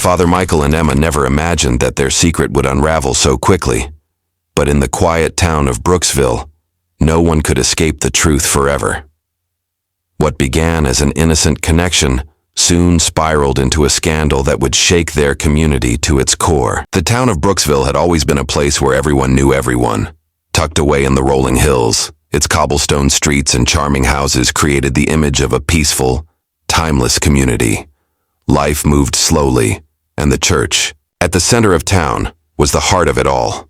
Father Michael and Emma never imagined that their secret would unravel so quickly. But in the quiet town of Brooksville, no one could escape the truth forever. What began as an innocent connection soon spiraled into a scandal that would shake their community to its core. The town of Brooksville had always been a place where everyone knew everyone. Tucked away in the rolling hills, its cobblestone streets and charming houses created the image of a peaceful, timeless community. Life moved slowly, and the church, at the center of town, was the heart of it all.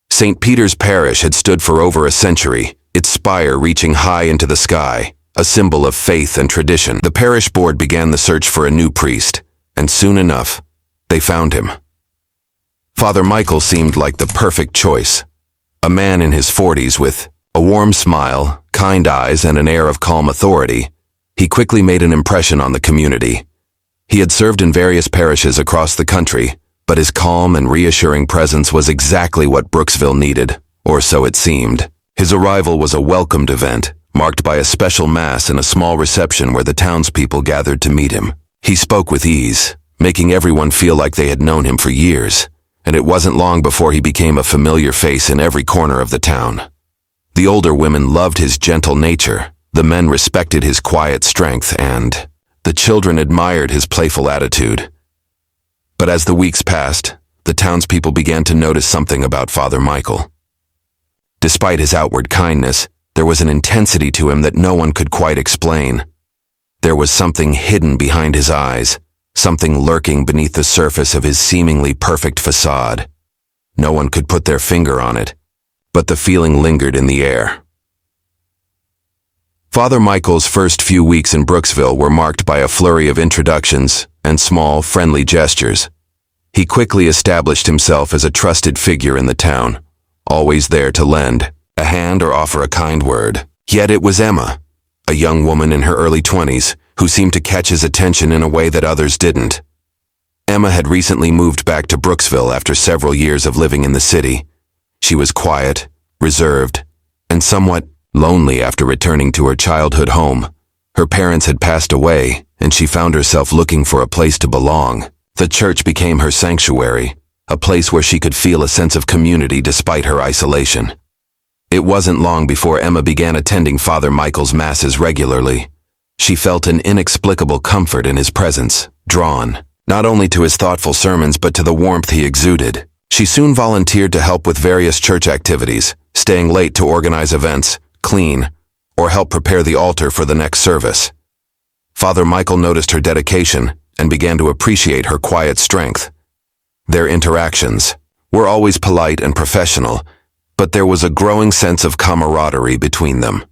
St. Peter's Parish had stood for over a century, its spire reaching high into the sky, a symbol of faith and tradition. The parish board began the search for a new priest, and soon enough, they found him. Father Michael seemed like the perfect choice. A man in his 40s with a warm smile, kind eyes, and an air of calm authority, he quickly made an impression on the community. He had served in various parishes across the country, but his calm and reassuring presence was exactly what Brooksville needed, or so it seemed. His arrival was a welcomed event, marked by a special mass and a small reception where the townspeople gathered to meet him. He spoke with ease, making everyone feel like they had known him for years, and it wasn't long before he became a familiar face in every corner of the town. The older women loved his gentle nature, the men respected his quiet strength, and the children admired his playful attitude. But as the weeks passed, the townspeople began to notice something about Father Michael. Despite his outward kindness, there was an intensity to him that no one could quite explain. There was something hidden behind his eyes, something lurking beneath the surface of his seemingly perfect facade. No one could put their finger on it, but the feeling lingered in the air. Father Michael's first few weeks in Brooksville were marked by a flurry of introductions and small, friendly gestures. He quickly established himself as a trusted figure in the town, always there to lend a hand or offer a kind word. Yet it was Emma, a young woman in her early 20s, who seemed to catch his attention in a way that others didn't. Emma had recently moved back to Brooksville after several years of living in the city. She was quiet, reserved, and somewhat lonely after returning to her childhood home. Her parents had passed away, and she found herself looking for a place to belong. The church became her sanctuary, a place where she could feel a sense of community despite her isolation. It wasn't long before Emma began attending Father Michael's masses regularly. She felt an inexplicable comfort in his presence, drawn not only to his thoughtful sermons but to the warmth he exuded. She soon volunteered to help with various church activities, staying late to organize events, clean, or help prepare the altar for the next service. Father Michael noticed her dedication and began to appreciate her quiet strength. Their interactions were always polite and professional, but there was a growing sense of camaraderie between them.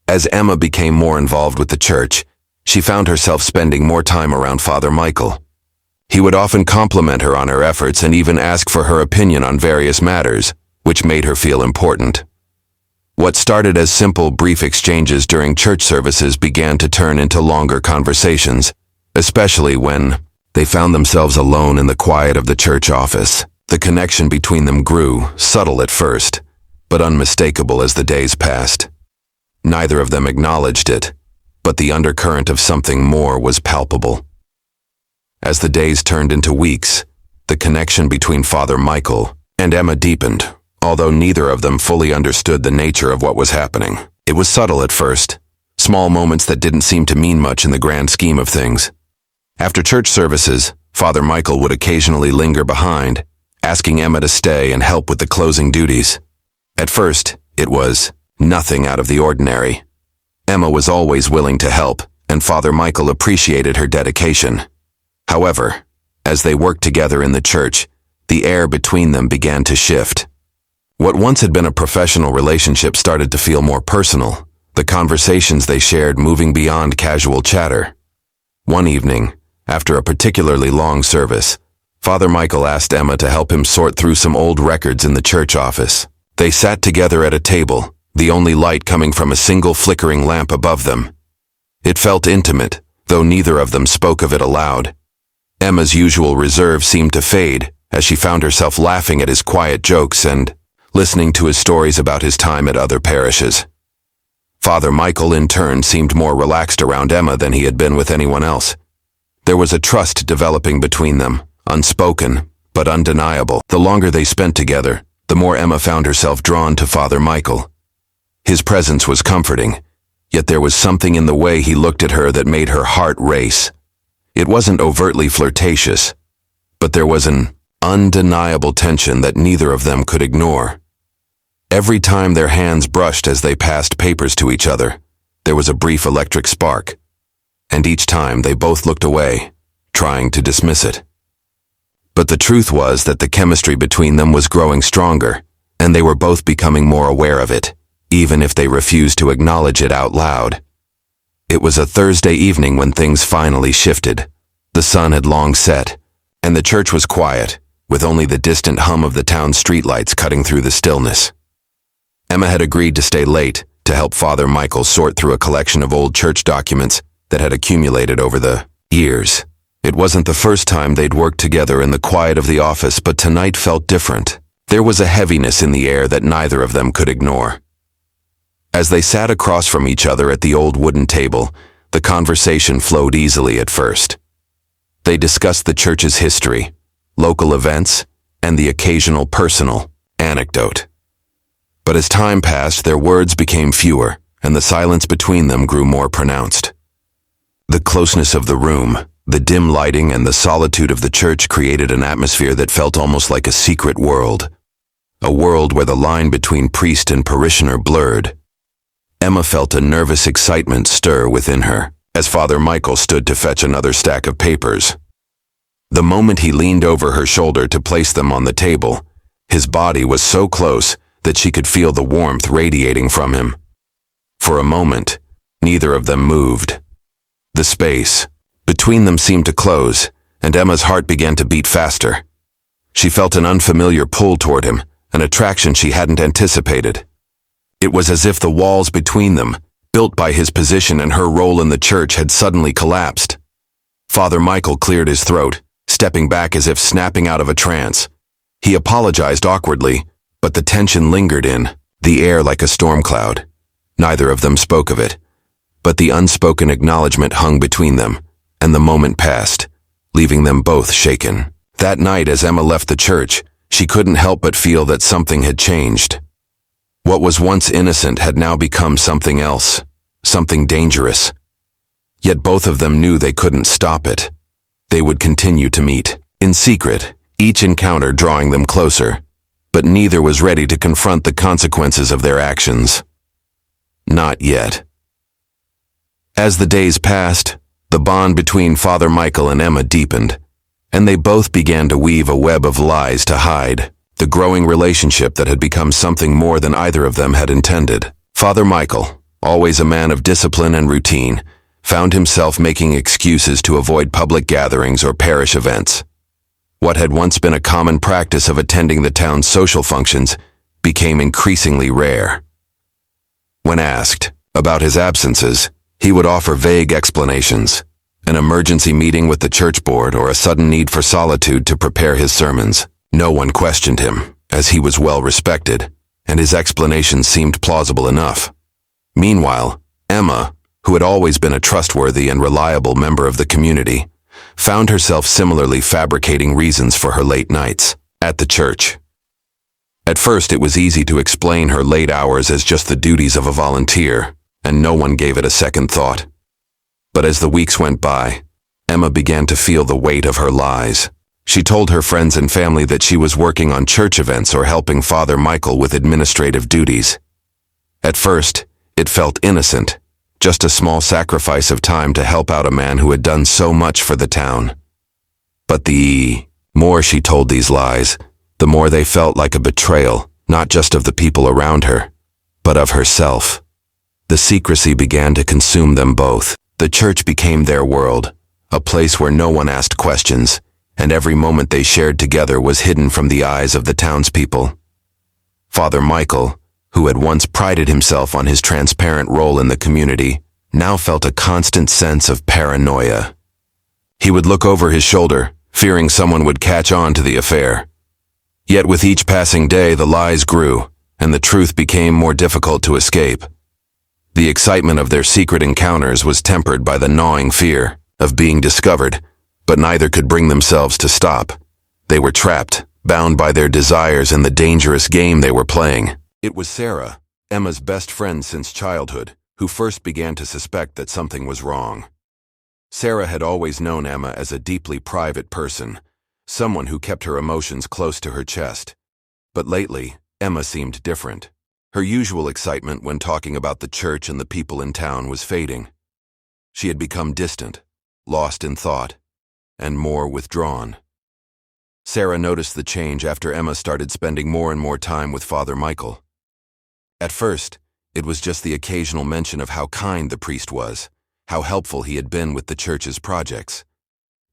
As Emma became more involved with the church, she found herself spending more time around Father Michael. He would often compliment her on her efforts and even ask for her opinion on various matters, which made her feel important. What started as simple, brief exchanges during church services began to turn into longer conversations, especially when they found themselves alone in the quiet of the church office. The connection between them grew, subtle at first, but unmistakable as the days passed. Neither of them acknowledged it, but the undercurrent of something more was palpable. As the days turned into weeks, the connection between Father Michael and Emma deepened, although neither of them fully understood the nature of what was happening. It was subtle at first, small moments that didn't seem to mean much in the grand scheme of things. After church services, Father Michael would occasionally linger behind, asking Emma to stay and help with the closing duties. At first, it was nothing out of the ordinary. Emma was always willing to help, and Father Michael appreciated her dedication. However, as they worked together in the church, the air between them began to shift. What once had been a professional relationship started to feel more personal, the conversations they shared moving beyond casual chatter. One evening, after a particularly long service, Father Michael asked Emma to help him sort through some old records in the church office. They sat together at a table, the only light coming from a single flickering lamp above them. It felt intimate, though neither of them spoke of it aloud. Emma's usual reserve seemed to fade as she found herself laughing at his quiet jokes and listening to his stories about his time at other parishes. Father Michael, in turn, seemed more relaxed around Emma than he had been with anyone else. There was a trust developing between them, unspoken, but undeniable. The longer they spent together, the more Emma found herself drawn to Father Michael. His presence was comforting, yet there was something in the way he looked at her that made her heart race. It wasn't overtly flirtatious, but there was an undeniable tension that neither of them could ignore. Every time their hands brushed as they passed papers to each other, there was a brief electric spark, and each time they both looked away, trying to dismiss it. But the truth was that the chemistry between them was growing stronger, and they were both becoming more aware of it, even if they refused to acknowledge it out loud. It was a Thursday evening when things finally shifted. The sun had long set, and the church was quiet, with only the distant hum of the town's streetlights cutting through the stillness. Emma had agreed to stay late to help Father Michael sort through a collection of old church documents that had accumulated over the years. It wasn't the first time they'd worked together in the quiet of the office, but tonight felt different. There was a heaviness in the air that neither of them could ignore. As they sat across from each other at the old wooden table, the conversation flowed easily at first. They discussed the church's history, local events, and the occasional personal anecdote. But as time passed, their words became fewer, and the silence between them grew more pronounced. The closeness of the room, the dim lighting, and the solitude of the church created an atmosphere that felt almost like a secret world, a world where the line between priest and parishioner blurred. Emma felt a nervous excitement stir within her as Father Michael stood to fetch another stack of papers. The moment he leaned over her shoulder to place them on the table, his body was so close that she could feel the warmth radiating from him. For a moment, neither of them moved. The space between them seemed to close, and Emma's heart began to beat faster. She felt an unfamiliar pull toward him, an attraction she hadn't anticipated. It was as if the walls between them, built by his position and her role in the church, had suddenly collapsed. Father Michael cleared his throat, stepping back as if snapping out of a trance. He apologized awkwardly, but the tension lingered in the air like a storm cloud. Neither of them spoke of it, but the unspoken acknowledgement hung between them, and the moment passed, leaving them both shaken. That night, as Emma left the church, she couldn't help but feel that something had changed. What was once innocent had now become something else, something dangerous. Yet both of them knew they couldn't stop it. They would continue to meet, in secret, each encounter drawing them closer, but neither was ready to confront the consequences of their actions. Not yet. As the days passed, the bond between Father Michael and Emma deepened, and they both began to weave a web of lies to hide the growing relationship that had become something more than either of them had intended. Father Michael, always a man of discipline and routine, found himself making excuses to avoid public gatherings or parish events. What had once been a common practice of attending the town's social functions became increasingly rare. When asked about his absences, he would offer vague explanations, an emergency meeting with the church board or a sudden need for solitude to prepare his sermons. No one questioned him, as he was well respected, and his explanations seemed plausible enough. Meanwhile, Emma, who had always been a trustworthy and reliable member of the community, found herself similarly fabricating reasons for her late nights at the church. At first, it was easy to explain her late hours as just the duties of a volunteer, and no one gave it a second thought. But as the weeks went by, Emma began to feel the weight of her lies. She told her friends and family that she was working on church events or helping Father Michael with administrative duties. At first, it felt innocent, just a small sacrifice of time to help out a man who had done so much for the town. But the more she told these lies, the more they felt like a betrayal, not just of the people around her, but of herself. The secrecy began to consume them both. The church became their world, a place where no one asked questions, and every moment they shared together was hidden from the eyes of the townspeople. Father Michael, who had once prided himself on his transparent role in the community, now felt a constant sense of paranoia. He would look over his shoulder, fearing someone would catch on to the affair. Yet with each passing day, the lies grew, and the truth became more difficult to escape. The excitement of their secret encounters was tempered by the gnawing fear of being discovered, but neither could bring themselves to stop. They were trapped, bound by their desires and the dangerous game they were playing. It was Sarah, Emma's best friend since childhood, who first began to suspect that something was wrong. Sarah had always known Emma as a deeply private person, someone who kept her emotions close to her chest. But lately, Emma seemed different. Her usual excitement when talking about the church and the people in town was fading. She had become distant, lost in thought, and more withdrawn. Sarah noticed the change after Emma started spending more and more time with Father Michael. At first, it was just the occasional mention of how kind the priest was, how helpful he had been with the church's projects.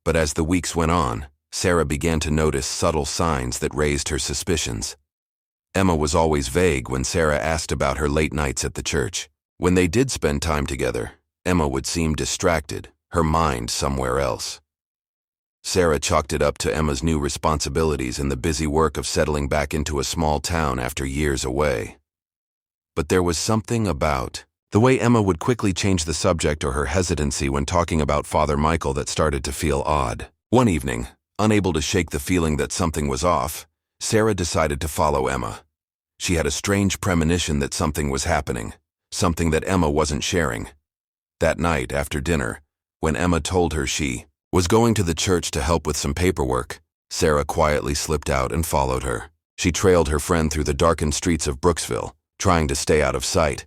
But as the weeks went on, Sarah began to notice subtle signs that raised her suspicions. Emma was always vague when Sarah asked about her late nights at the church. When they did spend time together, Emma would seem distracted, her mind somewhere else. Sarah chalked it up to Emma's new responsibilities and the busy work of settling back into a small town after years away. But there was something about the way Emma would quickly change the subject or her hesitancy when talking about Father Michael that started to feel odd. One evening, unable to shake the feeling that something was off, Sarah decided to follow Emma. She had a strange premonition that something was happening, something that Emma wasn't sharing. That night, after dinner, when Emma told her she was going to the church to help with some paperwork, Sarah quietly slipped out and followed her. She trailed her friend through the darkened streets of Brooksville, trying to stay out of sight.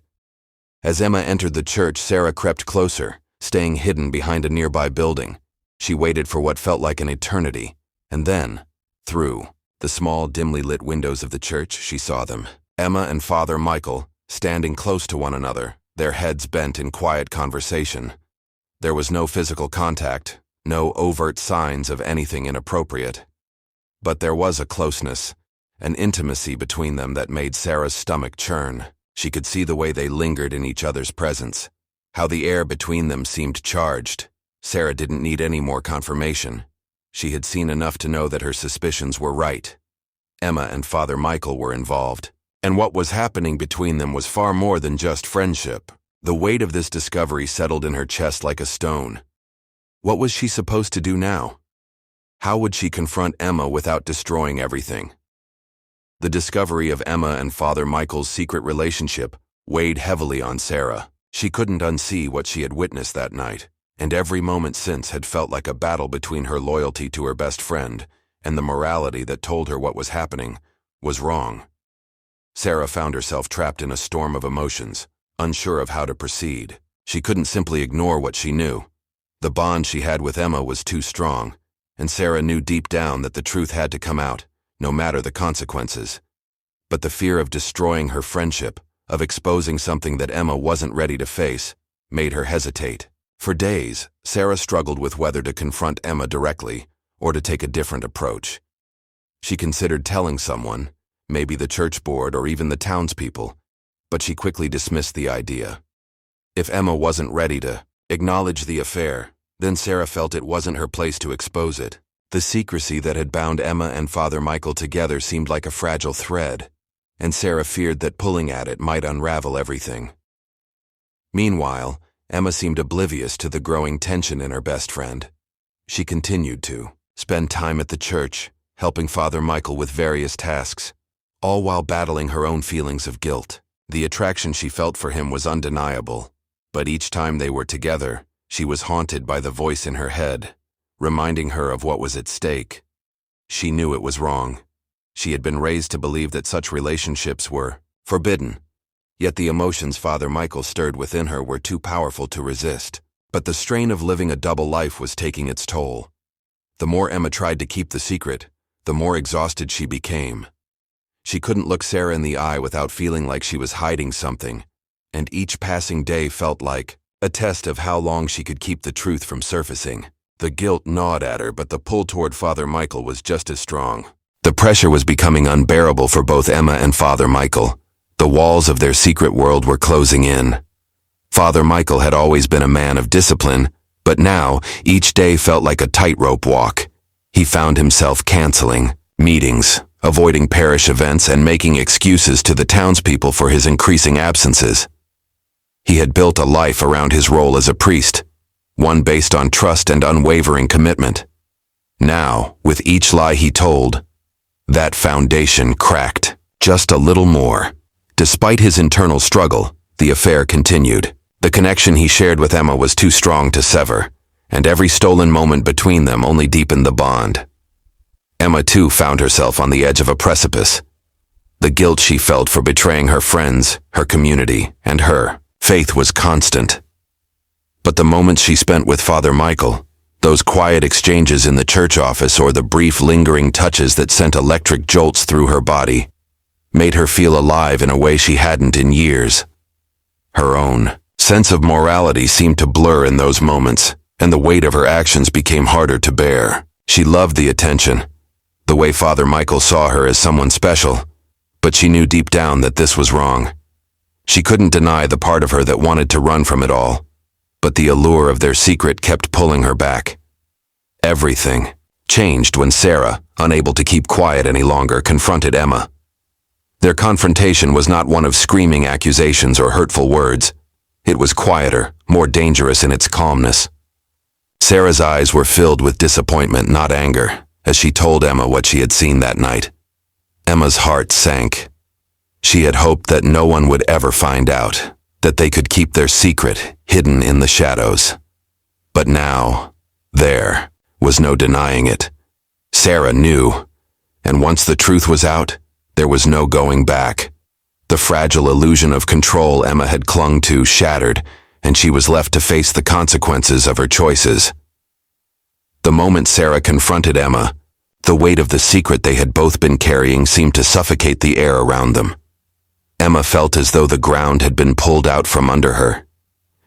As Emma entered the church, Sarah crept closer, staying hidden behind a nearby building. She waited for what felt like an eternity, and then, through the small, dimly lit windows of the church, she saw them. Emma and Father Michael, standing close to one another, their heads bent in quiet conversation. There was no physical contact, no overt signs of anything inappropriate. But there was a closeness, an intimacy between them that made Sarah's stomach churn. She could see the way they lingered in each other's presence, how the air between them seemed charged. Sarah didn't need any more confirmation. She had seen enough to know that her suspicions were right. Emma and Father Michael were involved, and what was happening between them was far more than just friendship. The weight of this discovery settled in her chest like a stone. What was she supposed to do now? How would she confront Emma without destroying everything? The discovery of Emma and Father Michael's secret relationship weighed heavily on Sarah. She couldn't unsee what she had witnessed that night, and every moment since had felt like a battle between her loyalty to her best friend and the morality that told her what was happening was wrong. Sarah found herself trapped in a storm of emotions, unsure of how to proceed. She couldn't simply ignore what she knew. The bond she had with Emma was too strong, and Sarah knew deep down that the truth had to come out, no matter the consequences. But the fear of destroying her friendship, of exposing something that Emma wasn't ready to face, made her hesitate. For days, Sarah struggled with whether to confront Emma directly or to take a different approach. She considered telling someone, maybe the church board or even the townspeople, but she quickly dismissed the idea. If Emma wasn't ready to acknowledge the affair, then Sarah felt it wasn't her place to expose it. The secrecy that had bound Emma and Father Michael together seemed like a fragile thread, and Sarah feared that pulling at it might unravel everything. Meanwhile, Emma seemed oblivious to the growing tension in her best friend. She continued to spend time at the church, helping Father Michael with various tasks, all while battling her own feelings of guilt. The attraction she felt for him was undeniable, but each time they were together, she was haunted by the voice in her head, reminding her of what was at stake. She knew it was wrong. She had been raised to believe that such relationships were forbidden, yet the emotions Father Michael stirred within her were too powerful to resist. But the strain of living a double life was taking its toll. The more Emma tried to keep the secret, the more exhausted she became. She couldn't look Sarah in the eye without feeling like she was hiding something, and each passing day felt like a test of how long she could keep the truth from surfacing. The guilt gnawed at her, but the pull toward Father Michael was just as strong. The pressure was becoming unbearable for both Emma and Father Michael. The walls of their secret world were closing in. Father Michael had always been a man of discipline, but now each day felt like a tightrope walk. He found himself canceling meetings, avoiding parish events, and making excuses to the townspeople for his increasing absences. He had built a life around his role as a priest, one based on trust and unwavering commitment. Now, with each lie he told, that foundation cracked just a little more. Despite his internal struggle, the affair continued. The connection he shared with Emma was too strong to sever, and every stolen moment between them only deepened the bond. Emma, too, found herself on the edge of a precipice. The guilt she felt for betraying her friends, her community, and her faith was constant. But the moments she spent with Father Michael, those quiet exchanges in the church office or the brief lingering touches that sent electric jolts through her body, made her feel alive in a way she hadn't in years. Her own sense of morality seemed to blur in those moments, and the weight of her actions became harder to bear. She loved the attention, the way Father Michael saw her as someone special, but she knew deep down that this was wrong. She couldn't deny the part of her that wanted to run from it all, but the allure of their secret kept pulling her back. Everything changed when Sarah, unable to keep quiet any longer, confronted Emma. Their confrontation was not one of screaming accusations or hurtful words. It was quieter, more dangerous in its calmness. Sarah's eyes were filled with disappointment, not anger, as she told Emma what she had seen that night. Emma's heart sank. She had hoped that no one would ever find out, that they could keep their secret hidden in the shadows. But now, there was no denying it. Sarah knew, and once the truth was out, there was no going back. The fragile illusion of control Emma had clung to shattered, and she was left to face the consequences of her choices. The moment Sarah confronted Emma, the weight of the secret they had both been carrying seemed to suffocate the air around them. Emma felt as though the ground had been pulled out from under her.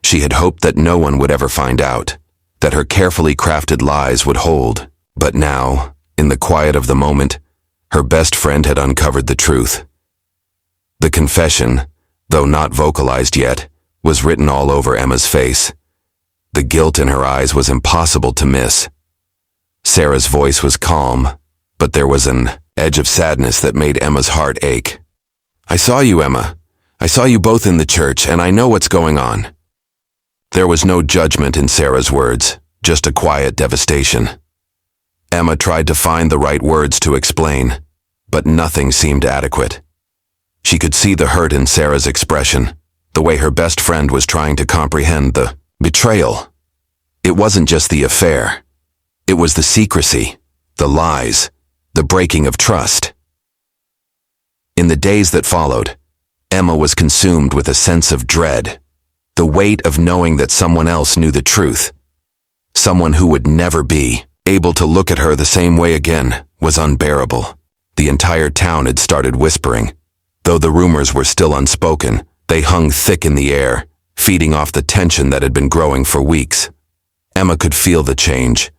She had hoped that no one would ever find out, that her carefully crafted lies would hold. But now, in the quiet of the moment, her best friend had uncovered the truth. The confession, though not vocalized yet, was written all over Emma's face. The guilt in her eyes was impossible to miss. Sarah's voice was calm, but there was an edge of sadness that made Emma's heart ache. "I saw you, Emma. I saw you both in the church, and I know what's going on." There was no judgment in Sarah's words, just a quiet devastation. Emma tried to find the right words to explain, but nothing seemed adequate. She could see the hurt in Sarah's expression, the way her best friend was trying to comprehend the betrayal. It wasn't just the affair. It was the secrecy, the lies, the breaking of trust. In the days that followed, Emma was consumed with a sense of dread, the weight of knowing that someone else knew the truth. Someone who would never be able to look at her the same way again was unbearable. The entire town had started whispering. Though the rumors were still unspoken, they hung thick in the air, feeding off the tension that had been growing for weeks. Emma could feel the change.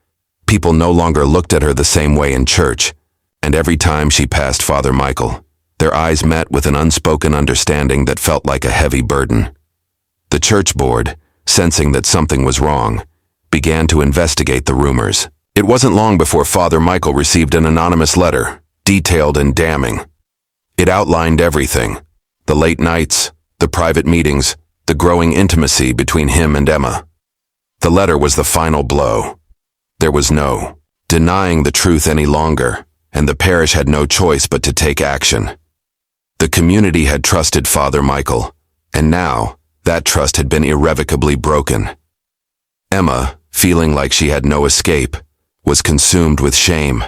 People no longer looked at her the same way in church, and every time she passed Father Michael, their eyes met with an unspoken understanding that felt like a heavy burden. The church board, sensing that something was wrong, began to investigate the rumors. It wasn't long before Father Michael received an anonymous letter, detailed and damning. It outlined everything: the late nights, the private meetings, the growing intimacy between him and Emma. The letter was the final blow. There was no denying the truth any longer, and the parish had no choice but to take action. The community had trusted Father Michael, and now that trust had been irrevocably broken. Emma, feeling like she had no escape, was consumed with shame.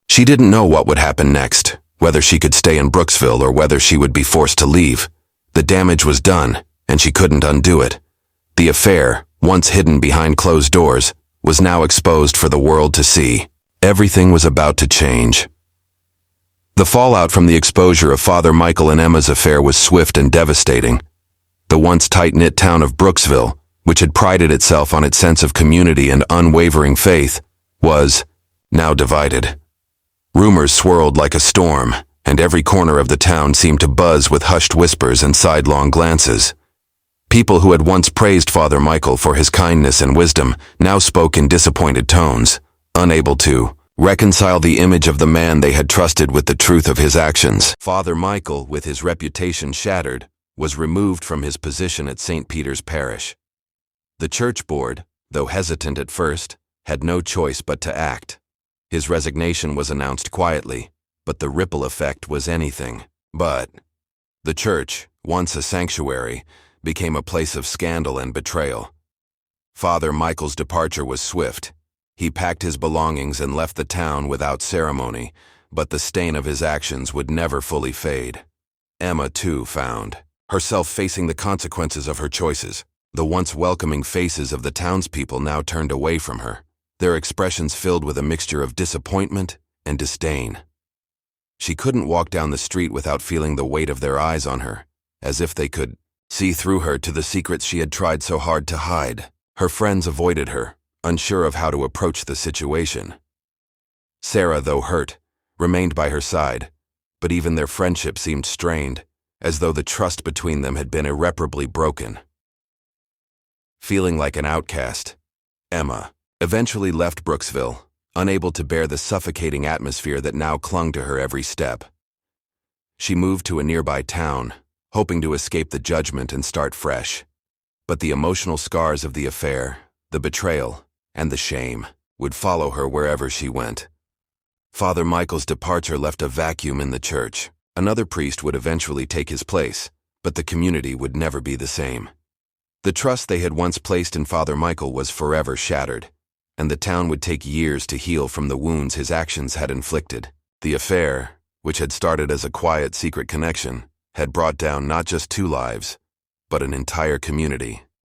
She didn't know what would happen next, whether she could stay in Brooksville or whether she would be forced to leave. The damage was done, and she couldn't undo it. The affair, once hidden behind closed doors, was now exposed for the world to see. Everything was about to change. The fallout from the exposure of Father Michael and Emma's affair was swift and devastating. The once tight-knit town of Brooksville, which had prided itself on its sense of community and unwavering faith, was now divided. Rumors swirled like a storm, and every corner of the town seemed to buzz with hushed whispers and sidelong glances. People who had once praised Father Michael for his kindness and wisdom now spoke in disappointed tones, unable to reconcile the image of the man they had trusted with the truth of his actions. Father Michael, with his reputation shattered, was removed from his position at St. Peter's Parish. The church board, though hesitant at first, had no choice but to act. His resignation was announced quietly, but the ripple effect was anything but. The church, once a sanctuary, became a place of scandal and betrayal. Father Michael's departure was swift. He packed his belongings and left the town without ceremony, but the stain of his actions would never fully fade. Emma, too, found herself facing the consequences of her choices. The once welcoming faces of the townspeople now turned away from her, their expressions filled with a mixture of disappointment and disdain. She couldn't walk down the street without feeling the weight of their eyes on her, as if they could see through her to the secrets she had tried so hard to hide. Her friends avoided her, unsure of how to approach the situation. Sarah, though hurt, remained by her side, but even their friendship seemed strained, as though the trust between them had been irreparably broken. Feeling like an outcast, Emma eventually left Brooksville, unable to bear the suffocating atmosphere that now clung to her every step. She moved to a nearby town, hoping to escape the judgment and start fresh. But the emotional scars of the affair, the betrayal, and the shame would follow her wherever she went. Father Michael's departure left a vacuum in the church. Another priest would eventually take his place, but the community would never be the same. The trust they had once placed in Father Michael was forever shattered, and the town would take years to heal from the wounds his actions had inflicted. The affair, which had started as a quiet secret connection, had brought down not just 2 lives, but an entire community.